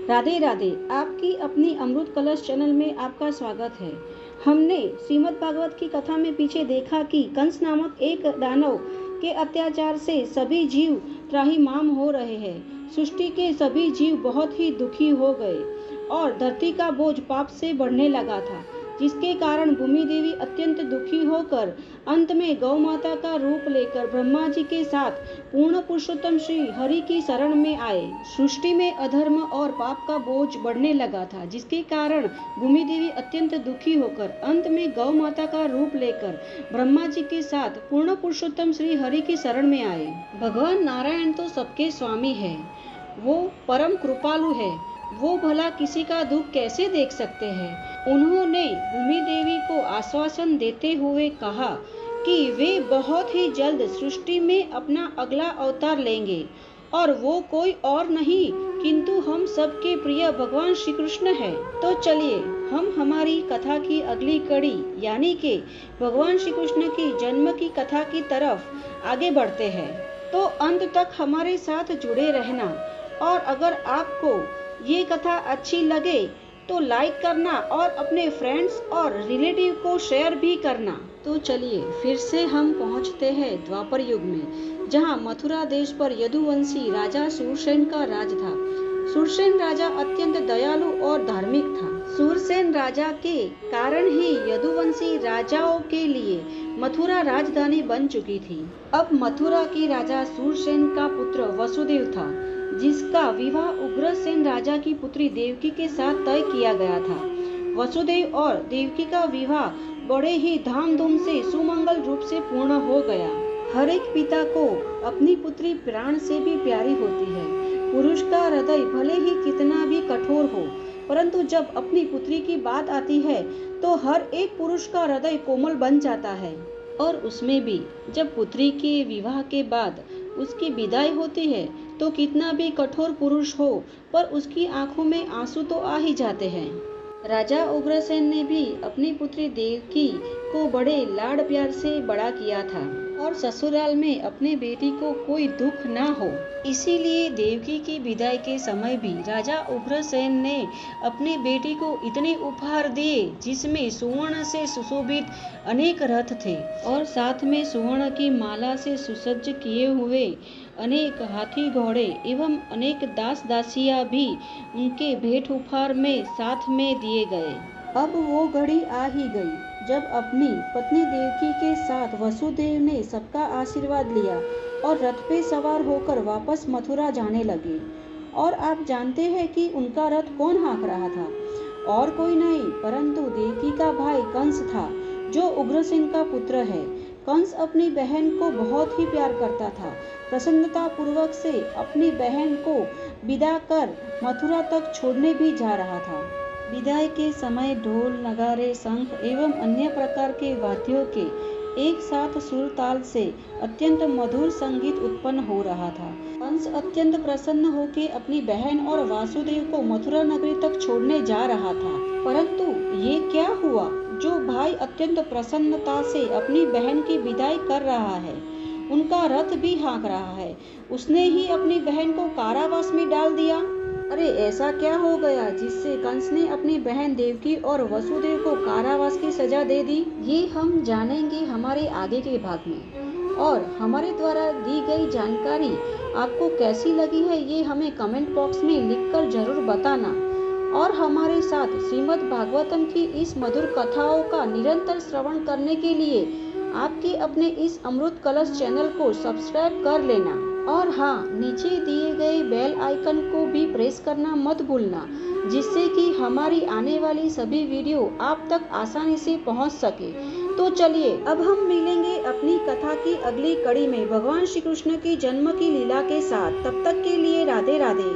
राधे राधे। आपकी अपनी अमृत कलश चैनल में आपका स्वागत है। हमने श्रीमद् भागवत की कथा में पीछे देखा कि कंस नामक एक दानव के अत्याचार से सभी जीव त्राहिमाम हो रहे हैं। सृष्टि के सभी जीव बहुत ही दुखी हो गए और धरती का बोझ पाप से बढ़ने लगा था, जिसके कारण भूमि देवी अत्यंत दुखी होकर अंत में गौ माता का रूप लेकर ब्रह्मा जी के साथ पूर्ण पुरुषोत्तम श्री हरि की शरण में आए। सृष्टि में अधर्म और पाप का बोझ बढ़ने लगा था, जिसके कारण भूमि देवी अत्यंत दुखी होकर अंत में गौ माता का रूप लेकर ब्रह्मा जी के साथ पूर्ण पुरुषोत्तम श्री हरि की शरण में आए। भगवान नारायण तो सबके स्वामी है, वो परम कृपालु है, वो भला किसी का दुख कैसे देख सकते हैं। उन्होंने भूमि देवी को आश्वासन देते हुए कहा कि वे बहुत ही जल्द सृष्टि में अपना अगला अवतार लेंगे और वो कोई और नहीं किंतु हम सबके प्रिय भगवान श्री कृष्ण है। तो चलिए हम हमारी कथा की अगली कड़ी यानी कि भगवान श्री कृष्ण की जन्म की कथा की तरफ आगे बढ़ते हैं। तो अंत तक हमारे साथ जुड़े रहना और अगर आपको ये कथा अच्छी लगे तो लाइक करना और अपने फ्रेंड्स और रिलेटिव को शेयर भी करना। तो चलिए फिर से हम पहुंचते हैं द्वापर युग में, जहां मथुरा देश पर यदुवंशी राजा शूरसेन का राज था। शूरसेन राजा अत्यंत दयालु और धार्मिक था। शूरसेन राजा के कारण ही यदुवंशी राजाओं के लिए मथुरा राजधानी बन चुकी थी। अब मथुरा की राजा शूरसेन का पुत्र वसुदेव था, जिसका विवाह उग्रसेन राजा की पुत्री देवकी के साथ तय किया गया था। वसुदेव और देवकी का विवाह बड़े ही धामधूम से सुमंगल रूप से पूर्ण हो गया। हर एक पिता को अपनी पुत्री प्राण से भी प्यारी होती है। पुरुष का हृदय भले ही कितना भी कठोर हो, परंतु जब अपनी पुत्री की बात आती है तो हर एक पुरुष का हृदय कोमल बन जाता है। और उसमें भी जब पुत्री के विवाह के बाद उसकी विदाई होती है तो कितना भी कठोर पुरुष हो पर उसकी आंखों में आंसू तो आ ही जाते हैं। राजा उग्रसेन ने भी अपनी पुत्री देवकी को बड़े लाड़ प्यार से बड़ा किया था और ससुराल में अपने बेटी को कोई दुख ना हो, इसीलिए देवकी की विदाई के समय भी राजा उग्रसेन ने अपनी बेटी को इतने उपहार दिए, जिसमें सुवर्ण से सुशोभित अनेक रथ थे और साथ में सुवर्ण की माला से सुसज्ज किए हुए अनेक हाथी घोड़े एवं अनेक दास दासियां भी उनके भेंट उपहार में साथ में दिए गए। अब वो घड़ी आ ही गई जब अपनी पत्नी देवकी के साथ वसुदेव ने सबका आशीर्वाद लिया और रथ पे सवार होकर वापस मथुरा जाने लगे। और आप जानते हैं कि उनका रथ कौन हाँक रहा था? और कोई नहीं परंतु देवकी का भाई कंस था, जो उग्रसेन का पुत्र है। कंस अपनी बहन को बहुत ही प्यार करता था। प्रसन्नता पूर्वक से अपनी बहन को विदा कर मथुरा तक छोड़ने भी जा रहा था। विदाई के समय ढोल, नगारे, शंख एवं अन्य प्रकार के वाद्यों के एक साथ सुर ताल से अत्यंत मधुर संगीत उत्पन्न हो रहा था। कंस अत्यंत प्रसन्न होकर अपनी बहन और वासुदेव को मथुरा नगरी तक छोड़ने जा रहा था। परंतु ये क्या हुआ जो भाई अत्यंत प्रसन्नता से अपनी बहन की विदाई कर रहा है, उनका रथ भी हाँक रहा है। उसने ही अपनी बहन को कारावास में डाल दिया। अरे ऐसा क्या हो गया जिससे कंस ने अपनी बहन देवकी और वसुदेव को कारावास की सजा दे दी? ये हम जानेंगे हमारे आगे के भाग में। और हमारे द्वारा दी गई जानकारी आपको कैसी लगी है ये हमें कमेंट बॉक्स में लिखकर जरूर बताना। और हमारे साथ श्रीमद् भागवतम की इस मधुर कथाओं का निरंतर श्रवण करने के लिए आपके अपने इस अमृत कलश चैनल को सब्सक्राइब कर लेना। और हाँ, नीचे दिए गए बेल आइकन को भी प्रेस करना मत भूलना, जिससे कि हमारी आने वाली सभी वीडियो आप तक आसानी से पहुंच सके। तो चलिए अब हम मिलेंगे अपनी कथा की अगली कड़ी में भगवान श्री कृष्ण की जन्म की लीला के साथ। तब तक के लिए राधे राधे।